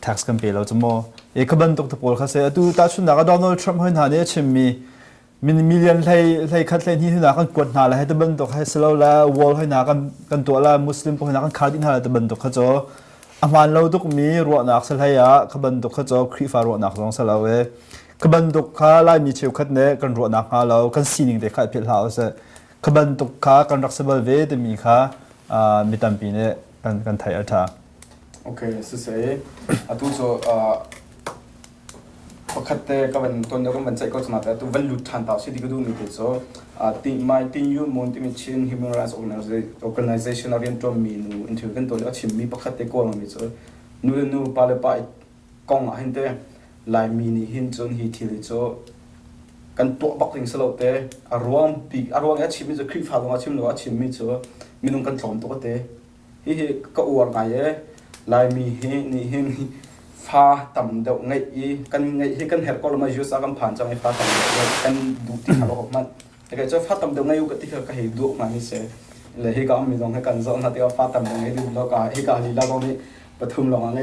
tax กันไปเราจมูกขบันตกตะโพลเขาเสียดูตาชุนนักโดนัลด์ทรัมป์ให้หาเนี่ยชิมมีมิลเลียนให้คัดเล่นที่นักกันกดหาเลยให้ตะบันตกให้สโลว์ละวอลให้นักกันตัวละมุสลิมพวกนักกันคาร์ดินหาตะบันตกเขาจะอามันเราตุกมีรัวนักสลายะขบันตกเขาจะครีฟารัวนักสองสลาวขบันตกเขาไล่มีเชี่ยวคัดเนี่ยกันรัวนักหาเรากันซีนิงเด็กขัดเพียรเราเสียขบันตกเขากันรักษาบริเวณมีเขามีตัมปีเนี่ยกันไทยอัฐาโอเคสุดท้ายตัวโซปกติก็เป็นตัวเดียวกันเป็นใจก็สนับแต่ตัววันหลุดทันต่อสิ่งที่ก็ดูนี่คือโซทีมไม่ทีมยูมอนทีมชิน human rights organization เรียนตัวมีนูอินทิวกันตัวเดียวชิมมีปกติก็มีโซนูปาเลปายกองหินเตลายมีนี่หินจนหิทิลิโซกันตัวบักลิงสโลเตอารวงปีอารวงชิมมีโซคลิปหาลงชิมหรือว่าชิมมีโซมีนุ่งกันสอนตัวเตฮิก็อวดไงลายมีหินนี่หินฟ้าต่ำเดาไงกันไงให้กันเห็ดก็ลงมาอยู่สักกันผ่านจังไงฟ้าต่ำเดากันดูที่เขาออกมาแต่ก็จะฟ้าต่ำเดาไงอยู่กับที่เขาให้ดูมานี่เสียเลยให้ก็มีตรงให้กันสอนนะที่ว่าฟ้าต่ำเดาไงดูแล้วก็ให้ก็ลีลาตรงนี้ปฐุมลงไง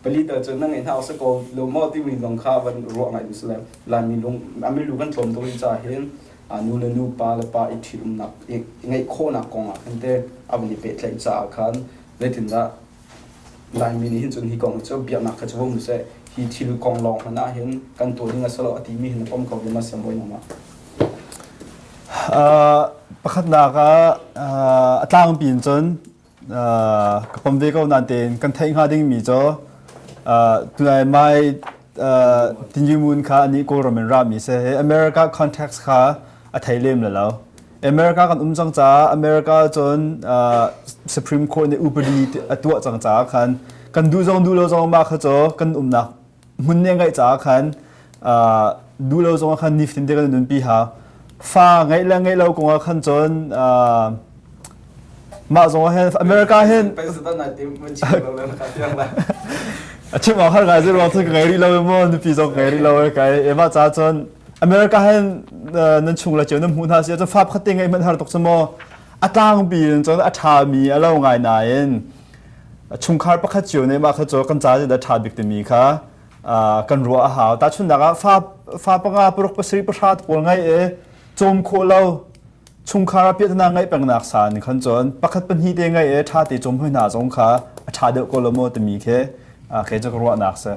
ผลิตจนนั่งเห็นเขาสักคนลงมอที่มีลงข้าววันรัวไงดูสิแล้วลายมีลงไม่รู้กันชมตรงนี้จะเห็นนูเลนูปาเลปาอีทิมนักไงโคนักกองอ่ะกันเตะอันนี้เป็ดเลยจะคันเลยถึงละลายมินิหินจนหิกองเจ้าเบียนักขจวมุสเซ่หิทิลกองลองมันน่าเห็นกันตัวนี้สโลอติมีหินป้อมเขาเรียกมาเสียงบ่อยมากประคัตนาก็ตั้งปีนจนกับผมเด็กก็นั่นเองกันไทยหาดิ้งมีจ้าตัวไหนไม่ทิ้งยูมุนค่ะอันนี้ก็เราเป็นรามีเซ่อเมริกาคอนแทคค่ะไทยเล่มแล้ว อเมริกากันจังจ้าอเมริกาจนSupreme Court ในอุปนิตัวจังจ้าคันกันดูเราจงมาขจอกันนักมุนยังไงจ้าคันดูเราจงคันนิฟตินเดกันนุนปีหาฟ้าไงเราคงคันจนมาจงเห็นอเมริกาเห็นไปสุดท้ายทีมมันชิงเราเลยนะครับยังไงชิมเอาข้างไงจะรู้สึกไงรีเราไม่มั่นปีจงไงรีเราไงมาจ้าจนอเมริกาเห็นนั่นชุงละเจ้านั่นหุ่นหาเสียจนฟ้าพัดยังไงมันหาตกสมออัตลางปีจนอัฐามีอะไรไงนายชุงคาร์ปักขจิวในมาขจอกันจ้าจะได้ชาบิกติมีค่ะกันรัวอาหารแต่ชุนนักฟ้าปังอาปรุกประสิทธิ์ประชาติปวงไงจมโคเราชุงคาร์เปียตนาไงเป็นนักสารขันจนปักขัดเป็นฮีเดงไงชาติจมให้หนาจงค่ะชาเดโกลโมติมีเคจะรัวนักเสีย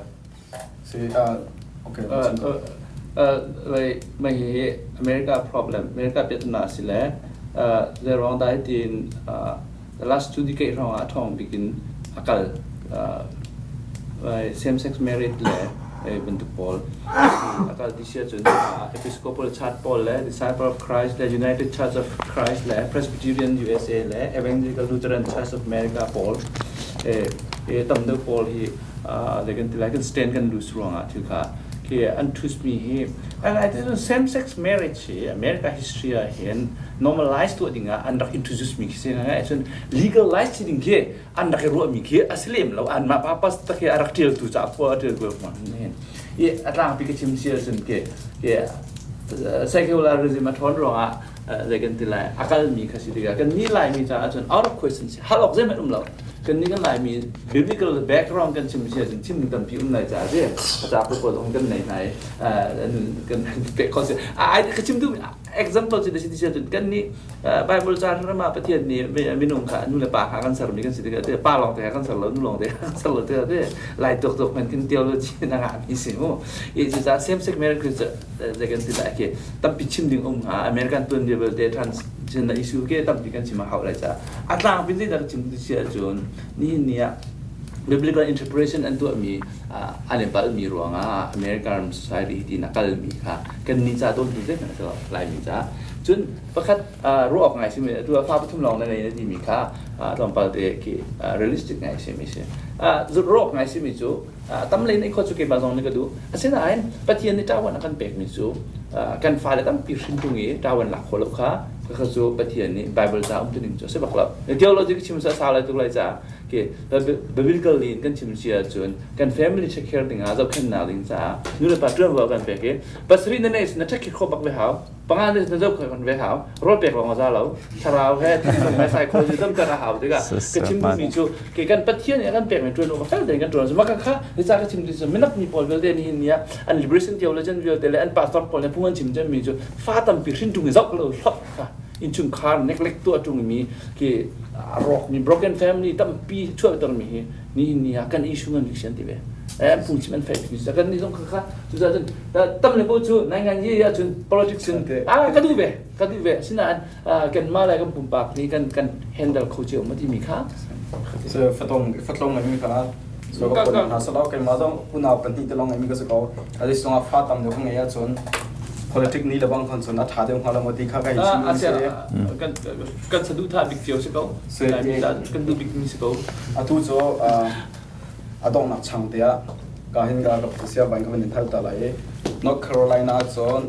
โอเคเลยไม่เห็นอเมริกา problem อเมริกาเปียตนาสิแหละthe wrong that in the last 2 decades wrong at home begin akal same sex marriage le bentuk pol akal this year jun Episcopal Church pol le Disciple of Christ the United Church of Christ le Presbyterian USA le Evangelical Lutheran Church of America pol tamde pol hi they can stand can lose wrong at ka ki antus mi hi and I think same sex marriage America history here normalized to dinga andak introduce mi kise nga chen legalized ding ke andak ro mi ke aslim lo an ma papas ta ke arak til tu cha po til go ma nen ye atang pi ke chim sia chen ke secularism at hon ro a they can tell akal mi khasi diga kan ni lai mi cha chen out of question halok zem lo kan ni kan lai mi biblical background kan chim sia chen chim dam pi lai cha je cha po po dong kan nai kan pe ko se ai ka chim du example si desi desi kan ni Bible cha ma pathian ni minung kha nu le pa kha kan sar mi kan si de pa long te kan sar lo nu long te sar lo te de lai tok man kan theology na ga mi se mo ye cha same sex marriage de kan ti la ke tam pi chim ding ha American tun level de transgender issue ke tam pi kan si ma ha la cha atlang pin de chim di sia jon ni ya biblical interpretation and to mi anempal mi ruanga American society ti nakal mi kha kan ni cha don tu de na so lai mi cha chun pakhat ro ok ngai simi tu fa pathum long na nei ti mi kha tom pal de ki realistic ngai simi se zu ro ok ngai simi chu tam le nei kho chu ke ba jong ne ka du asina ain pathian ni ta wan kan pek mi chu kan fa le tam pi shin tu ngi ta wan la kho lo kha ka chu pathian ni Bible cha tu ning chu se bak la theology ki chim sa la tu lai cha ke biblical in kan chim sia chun kan family check care ding a zo khan na ding cha nu le patron wa kan pe ke pasri na nei na check kho bak ve haw pangan ne na zo kan ve haw ro pe ko ma za lo tharau he mai sai ko ji dam ka haw de ga ke chim mi chu ke kan pathian ya kan pe me tron ko fa de kan tron ma ka kha ni cha ka chim di so minap ni pol vel de ni nia an liberation theologian view de le an pastor pol ne pungan chim jem mi chu fa tam pi rin tu ngi zok lo thop ka in chung khar neglect tu atung mi ke rock mi broken family tam pi chua tor mi ni kan issue ngan vision ti be pung chiman fa ni sa kan ni song kha tu sa tam le bo chu nai ngan ye ya chun politics chun ka du be sina kan ma la kan pum pak ni kan handle ko che ma ti mi kha so fatlong ngai mi kha so ko na sa law kan ma dong una kan ti te long ngai mi ka so ko ali song a fa tam de ngai ya chun politics ni labang kan son atha de ngala moti kha kai si kan sadu tha big deal se ko lai mi da kan du big mi se ko atu cho adong nak chang te ka hin ga ka sia bang ka ni thal ta lai North Carolina zon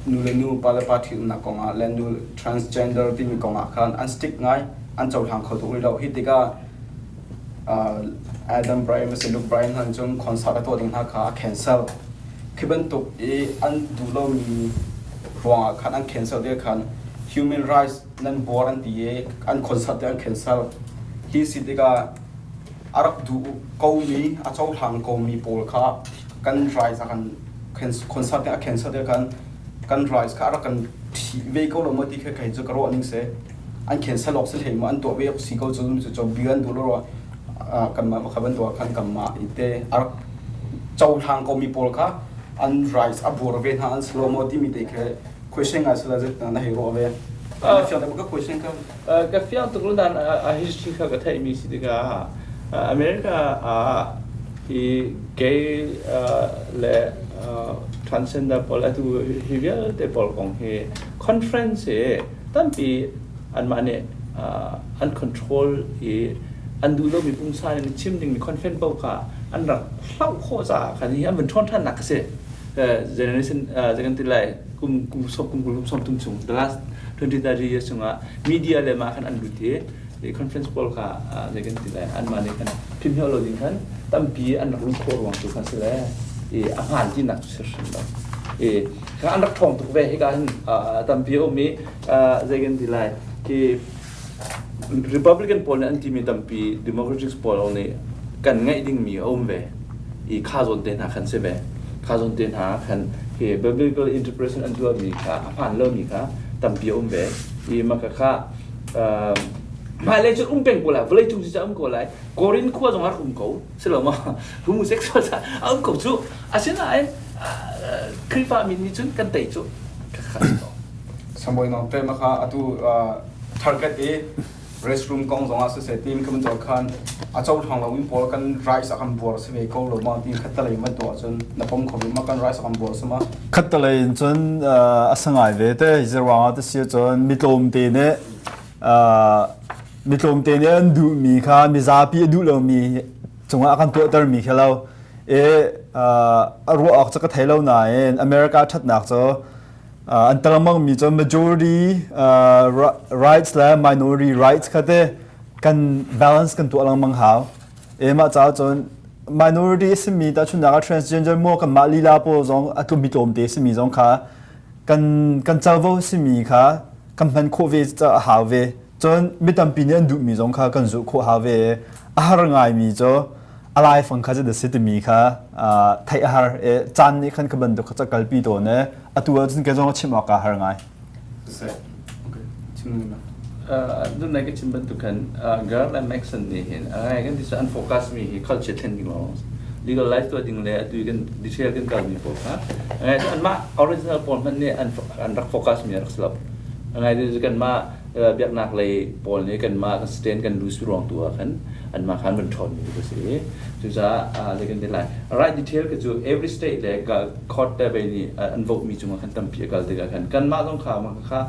nu le nu pala party na ko nga len nu transgender ti mi ko nga khan an stick ngai an chau thang kho tu ri lo hitika Adam Bryan se Luke Bryan han chung concert to ding ha kha cancel kiban to an du lo mi ruang khan an cancel de khan human rights nan boran ti an concert an cancel hi sitika arak du ko mi a chau thang ko mi pol kha kan rise kan concert a cancel de kan rise kha arak kan ve ko lo moti kha kai ju karo aning se an cancel ok se thei ma an to ve si ko chu chu bian du lo kan ma khaban to khan kam ma ite arak chau thang ko mi pol kha an rise abur ve han slow moti mi te khe question as la je na hero ve fiang da ka question ka fiang to dan a history kha ka thai mi si de ga America gay le transgender พอแล้วตัวเฮียแต่พอของเฮ conference ตั้งปีอันมาเนี่ยuncontrol อันดูแล้วมีปุ่มซ้ายในชิมหนึ่งมี conference เปล่าค่ะอันรักเล่าโคตรคันนี้อันเป็นช่อนท่านหนักเสียgeneration จะกันที่ไรกุมสมตุ้งสูง the last 20-30 years จังว่า media เลยมาคันอันดูที่conference เปล่าค่ะจะกันที่ไรอันมาเนี่ยกันพิมพ์ให้เราดิคันตั้งปีอันรักลูกโคตรหวังตัวคันเสียอาหารที่หนักสุดๆแล้วข้าอันรักทองตุกเวให้กันตั้งปีเอามีจะกันที่ไรที่ Republican poll เนี่ยอันที่มีตั้งปี Democratic poll เนี่ยกันง่ายดิ่งมีเอาเวข้าจนเต็นหาคันเสียเวข้าจนเต็นหาคันbiblical interpretation อันตัวมีค่ะผ่านเริ่มมีค่ะตั้งปีเอาเวมาค่ะมาเลยจุดเป็นกูละเวลาจุดจะกูละกอรินขั้วตรงนั้นเขาเสร็จแล้วมาผมเซ็กซ์ว่าเขาจุดอาเซียนไอ้คริฟามินนี่จุดกันเตะจุดสมัยน้องเต้มาค่ะตัวtarget restroom กองสองอาศัยทีมคือมันตัวคันอาเจ้าทางเราวิ่งบอลกันไรสักคันบอลสิเวกเรามาทีมขัดตะเลยมันตัวจนนับผมขบินมากันไรสักคันบอลสมาขัดตะเลยจนสังหารเวทจะวางอัตเสียจนมิตรมเตเนี่ยมิตรมเตเนี่ยดูมีค่ะมีซาปีดูเรามีจงว่าอาการตัวเตอร์มีแค่เรารู้ออกจากไทยเราไหนอเมริกาชัดหนักจ้ะอันตรมังมีจน majority rights และ minority rights ค่ะแต่กัน balance กันตัวลังมังหาวมาจ้าจน minority สิมีแต่ชุนนัก transgender มั่วกันมาลีลาโปจงอัตุมิตรมเตสิมีจงค่ะกันเจ้าว่าสิมีค่ะกันพันโควิดจะหาเวจนไม่ตั้งปีนี้ดูมีจงค่ะกันจุโคหาเวอาหารง่ายมีจ้ะอะไรฟังข้าจะเดือดสิทธิ์มีค่ะไทยอาหารจานนี้ขันขบันตุกจะกลปีตัวเนี่ยตัวจนแกจงชิมออกอาหารง่ายใช่โอเคชิมนึงนะดูในก็ชิมบันตุกันgirl and Maxon นี่เห็นอะไรกันที่จะอันโฟกัสมี culture trending laws legal life ตัวจริงเลยดูกันดีเทลกันกันมีโฟกัสอะไรอันมา original point มันเนี่ยอันรักโฟกัสมีรักสลับอะไรดูกันมาเบียกนักเลยปอลนี้กันมากันสเตนกันดูสรองตัวกันอันมาขันมันทนอยู่ก็สิจุดจะอะไรกันได้ไรรายดีเทลก็จู every state เลยก็คอร์ดได้ไปนี่อันโวมีจุมาขันตั้มเพียกันเดียวกันมาต้องข่าวมาค่ะ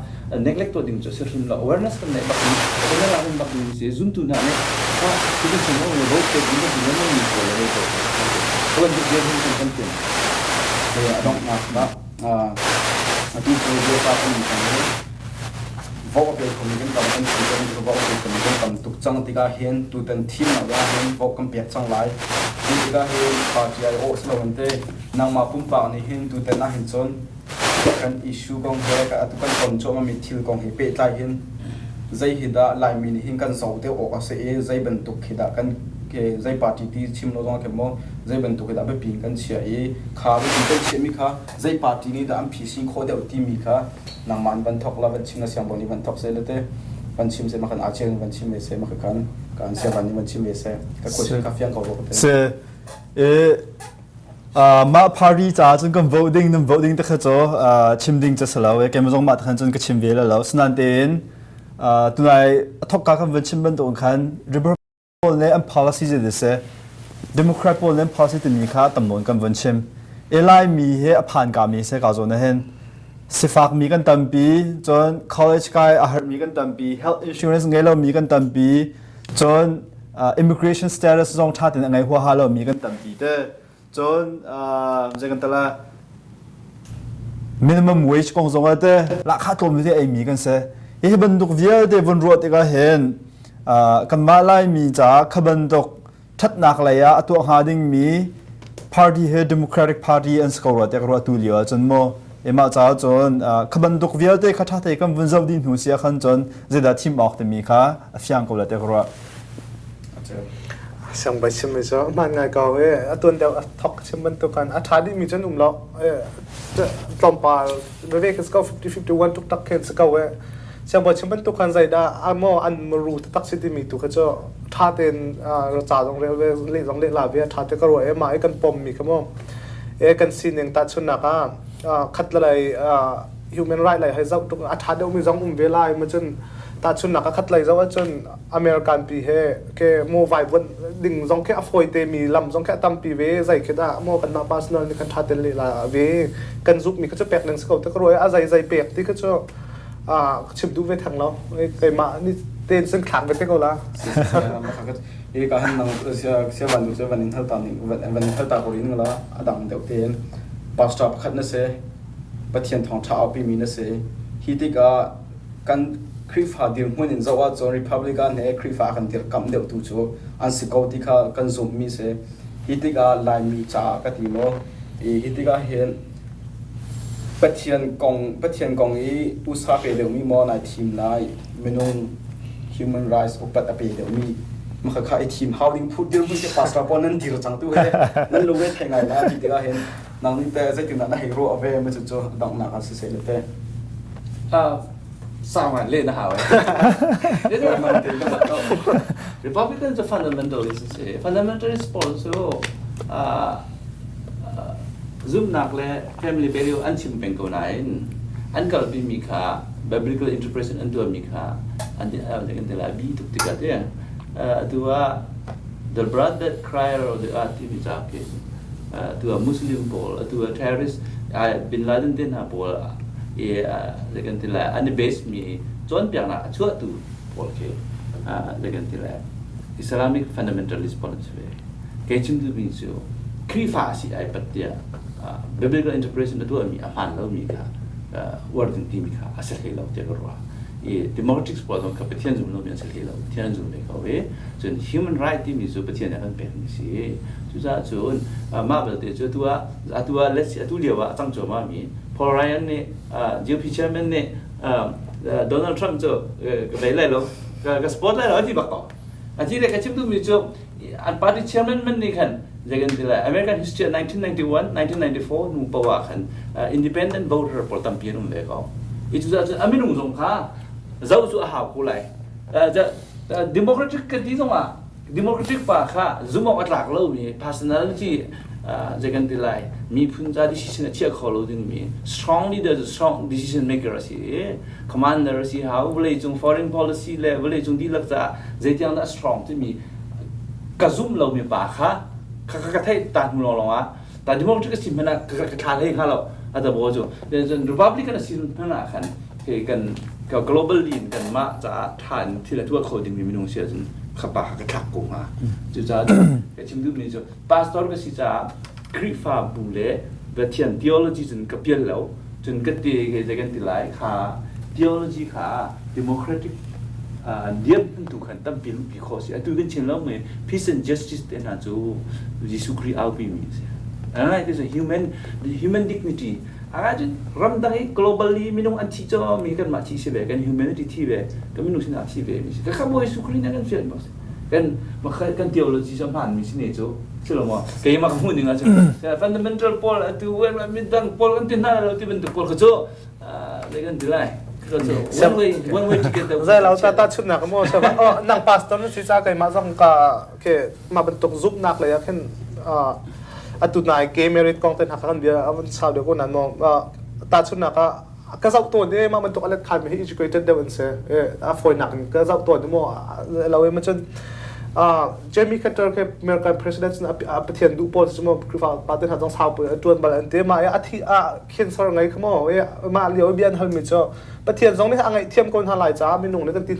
neglect ตัวดิ่งจะเสริมละ awareness กันเนี่ยแบบนี้คนละคนแบบนี้สิจุนตัวนั้นเนี่ยก็ที่จะสมมติว่า vote ตัวดิ่งตัวนั้นมีคนเลยตัวคนที่เรียนรู้กันเป็นเนี่ยต้องมาแบบที่ตัวเดียวกันนี่voteไปคนนี้กันทำกันสิ่งที่เรา vote ไปคนนี้กันทำทุกจังที่ก็เห็นตัวเต็มทีมเราเห็น vote กันเปียกจังไรที่ก็เห็นพาร์ตี้ไอโอสโลวันเต้นางมาปุ่มปากนี่เห็นตัวเต็มน่าเห็นจนกัน issue กองเฮก็ทุกคนคนโจมมีทิลกองเฮเปิดใจเห็นใจหิดาลายมีนี่เห็นกันสาวเต้ออกอาศัยใจบรรทุกหิดากันใจปาร์ตี้ที่ชิมโนดองเข็มโมใจบรรทุกหิดาไปปีนกันเชียขาไปปีนกันเชียมีขาใจปาร์ตี้นี่ดามพีซิงโคเดลที่มีขานางมันบรรทุกแล้วบรรชิมนะเสียงบอลนี่บรรทุกเสร็จแล้วเต้บรรชิมเสร็จมาขันอาเจียนบรรชิมเสร็จมาขันการเสียบันนี่บรรชิมเสร็จก็ควรจะคาเฟ่เขาบอกเต้มาพารีจ้าจนก็ voting นั่น voting ตะขจชิมดิ้งจะสลาวแกมาจงมาทันจนก็ชิมเวลแล้วสนันเตนตัวไหนทอกการกันชิมบันตรงขัน Republican เนี่ยอัน policy จะได้เส Democrat เนี่ย policy จะมีค่าตำนวนกันวันชิมไลมีเหตุผ่านการมีเสกเอาจนเห็นสิฟักมีกันตั้มปีจน college กายอาหารมีกันตั้มปี health insurance ไงเรามีกันตั้มปีจนimmigration status จงชาติไงหัวหาเรามีกันตั้มปีเด้จนจะกันตละ minimum wage กองสงฆ์เด้ราคาตัวมันที่มีกันเสียบันทุกเวียเดวันรถก็เห็นกันมาไล่มีจากขบันทุกชัดนักเลยอะตัวหาดิ่งมี party เฮ democratic party อันสกอร์แต่ก็รัวตุเลียวจนโมมาจากจนขบันทุกเวียเดข้าทัดกันวันเสาร์ดินหูเสียขันจนจะได้ทีมออกแต่มีค่ะเฟียงก็แล้วแต่ก็รัวสังไปชิมไม่ใช่มันไงก็ตัวเดียวทอกชิมมันตัวกันท้ายที่มีจนล้อจะตอมปาเวกสก็50-51ทุกตักเห็นสก็สังไปชิมมันตัวกันใจได้โมอันมารู้ตักสิที่มีตัวเขาจะท้าเต้นเราจ่าตรงเรือเล่ตรงเล่ลาเวียท้าเต้นก็รวยมากันปมมีขโมกันซีนยังตัดชนนักคัดอะไรhuman right อะไรให้เจ้าตัวท้าเดียวมีจงเวลามันจน ta chun na ka khat lai zawa chun American pi he ke mo vai bon ding zong ke afoi te mi lam zong ke tam pi ve zai ke da mo kan na personal ni kan thatel le la ve kan zup mi ka chu pek nang sko ta roi a zai pek ti ka chu chim du ve thang lo kai ma ni ten sen khang ve te ko la ini kahan nang siapa nih thal ta ni van thal ta ko rin la adang deuh ten pastor khat na se pathian thong tha api mi na se hi ti ka kan krifa dir mun in zawa zo republican he krifa kan dir kam deuh tu chu an security kha kan zum mi se hi ti ka lai mi cha ka ti mo hi ti ka hen pathian kong i usa pe deuh mi mo na team lai menung human rights opat ape deuh mi maka ka team howling put dir mun ke pastor pon nan dir chang tu he nan lo ve thengai na hi ti ka hen nang ni te zai tin na hero ave me chu chu dang na ka se le te Sama le na hawe. Republicans are fundamentalists. Fundamentalist also zoom nak le family value anchim pengko nain. Ankal bi mika biblical interpretation antu mika andi dengan telabi tuk tiga dia. Dua the blood that cried or the arti bijake. To a Muslim ball, to a terrorist, Bin Laden din ha ball. Dengan tila ane base mi John piang na chua tu bolke dengan tila Islamic fundamentalist policy ke chim tu bin so krifa si ai patia biblical interpretation tu mi afan lo mi ka word ti mi ka asal he lo te ro democratic problem ka pathian zum lo mi asal he lo pathian zum me ka we so human right ti mi so pathian na kan pe ni si chu sa chun ma ba te chu tu let's see tu dia wa chang cho ma mi Paul Ryan ni GOP chairman ni Donald Trump tu cái lại lo cái sport lại rồi thì bạc tỏ chỉ là cái chim tu mình cho anh party chairman mình ni kan jangan tidak American history 1991 1994 nung bawa kan independent voter por tampian nung mereka itu saja amin nung zong ka jauh su ahau kulai democratic ke di zong democratic pa ka zoom atlak lo ni personality jangan tidak mi pun jadi decision aja kalau ding mi strong leader strong decision maker sih commander sih how boleh jung foreign policy le boleh jung di laksa jadi yang nak strong tu mi kazum lo mi pa ka thay ta mu lo wa ta democratic sih mana ka le kalau ada bojo dan republican sih mana kan kan global lead kan ma za tanที่ละทั่วคนding mi minung sia jun khapa ka thak ko ma ju za ke chim du ni jo pastor ka si za krifa bule betian theology jun ka pial lo jun ka ti ke jagan ti lai kha theology kha democratic diam tu kan tam pil because atu kan chen lo me peace and justice te na jo jisu kri au pi mi and it is a human dignity aja ramdai globally minung anti jo mi kan ma chi se be kan humanity ti be kan minung sin chi be mi ka kha boy su kri na kan fian mas kan ma kan theology sampan mi sin jo silo mo kay ma kamu ninga jo fundamental pol atu wen mi dang pol kan tin na lo ti ben pol ka jo le kan dilai one way to get the zai lau ta chut nak mo sa nang pastor ni si sa kai ma jong ka ke ma bentuk zup nak le ya khen atu nai ke merit content hakan dia awan sa de ko nan mo ta chut nak ka zau to de ma bentuk alet khan me educated de wen se a foi nak ka zau to de mo lawe ma chen Jamie Carter ke American president na pathian du pol sumo krifa paten ha jong sa pu tuan bal ante ma ya athi khen sor ngai khmo ma lio bian hal mi cho pathian jong ni angai thiam kon halai cha mi nung ne tin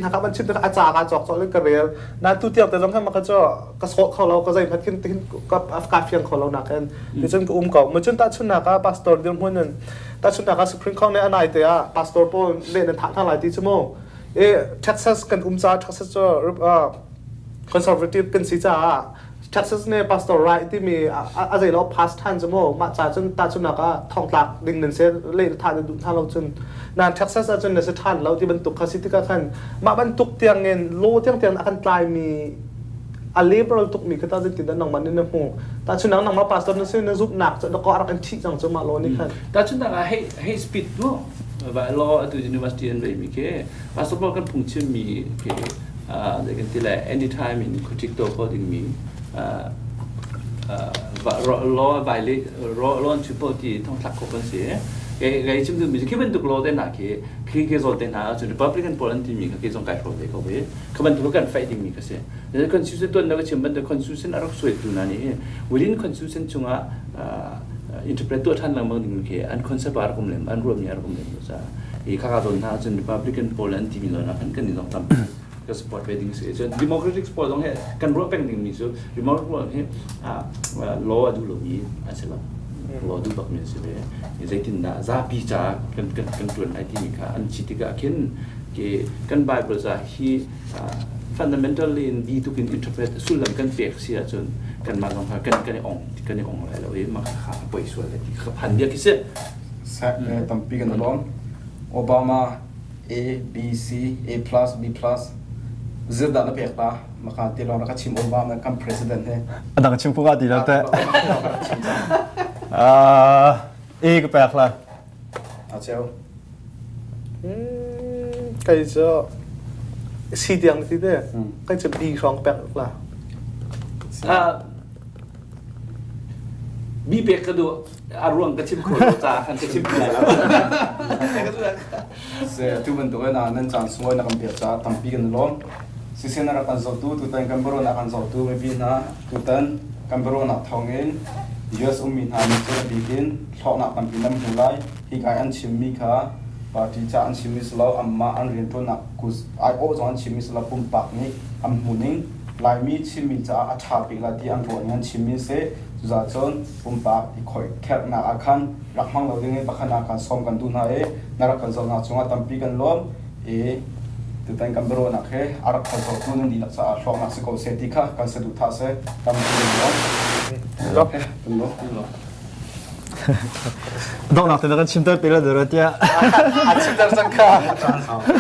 ha ka ban chim ta acha ka chok chok le ka rel na tu tiam ta jong ha ma ka cho ka so kho lo ka zai phat kin tin ka afka fiang kho lo na kan ni chen ko ko ma chen ta chun na ka pastor dim hon nan ta chun na ka supreme court ne anai te a pastor po le nan tha lai ti chmo Texas kan cha Texas cho conservative kan si cha Texas ne pastor right ti mi a zai lo past han jmo ma cha chun ta chun na ka thong tlak ding nen se le tha du tha lo chun nan Texas a chun ne se than lo ti ban tuk khasi ti ka khan ma ban tuk tiang ngen lo tiang akan tlai mi a liberal tuk mi khata jin ti dan nang man ne hu ta chun nang ma pastor ne se ne zup nak cha ko arak an thi jang chuma lo ni khan ta chun na hey speed no ba lo atu university en mi ke pastor kan phung chim mi ke they can tell anytime in critique to according me law violate law triple ti thong thak ko kan se cái chim từ mình khi bên tục lo tên là khi rồi tên là cho Republican Poland thì mình cái dòng cái rồi cái vậy các bạn tụi cần phải thì mình cái gì nên constitution tuần đó cái chim bên the constitution ở suy tu này within constitution chung á interpret tuột thân là một những cái anh concept ở cùng lên anh rùm nhà cùng lên rồi thì các cái dòng cho Republican Poland thì mình là hắn cần đi dòng tầm cái support wedding sih so democratic support dong he kan ro peng ding mi so democratic he law adu lo ni asela law adu bak mi se be zaitin da za pi cha kan tuan ai ti mi kha an chi ti ka kin ke kan bible za hi fundamentally in be to can interpret sulam kan pek sia chun kan ma long kan ong la lo e ma kha poi so le ti kha phan dia ki se sa tampi kan lom Obama A B C A plus B plus zirda na pekta maka tilong na kachim Obama kam president he adang chim phuka ti la te e ko pek la acheo cái cho xì tiếng thì thế cái chụp đi xong bẹt là bi pek ka do arung ka chim ko cha kan ka chim la se tu ban to na nan chan sungoi na kam pek cha tampi kan lom sisena ra kan zo tu tan kan bro na kan zo tu me bi na tu tan kan bro na thongin US ummi na ni che bikin thok na kan pinam hulai hi kai an chim mi kha party cha an chim mi slo amma an rin to na kus ai o zon chim mi slo pum pak ni am huning lai mi chim mi cha a tha pi la ti an ro ngan chim mi se za chon pum pak i khoi khep na akhan rakhmang lo ding e pakhana kan som kan tu na e nara kan zo na chunga tampi kan lom e tu tan kan bro na khe arak kha zo tu ni la cha thok na se ko se ti kha kan se du tha se tam ti lo lo dong na te na kan chim te pe la de ra tia à chụp tiếng sang cả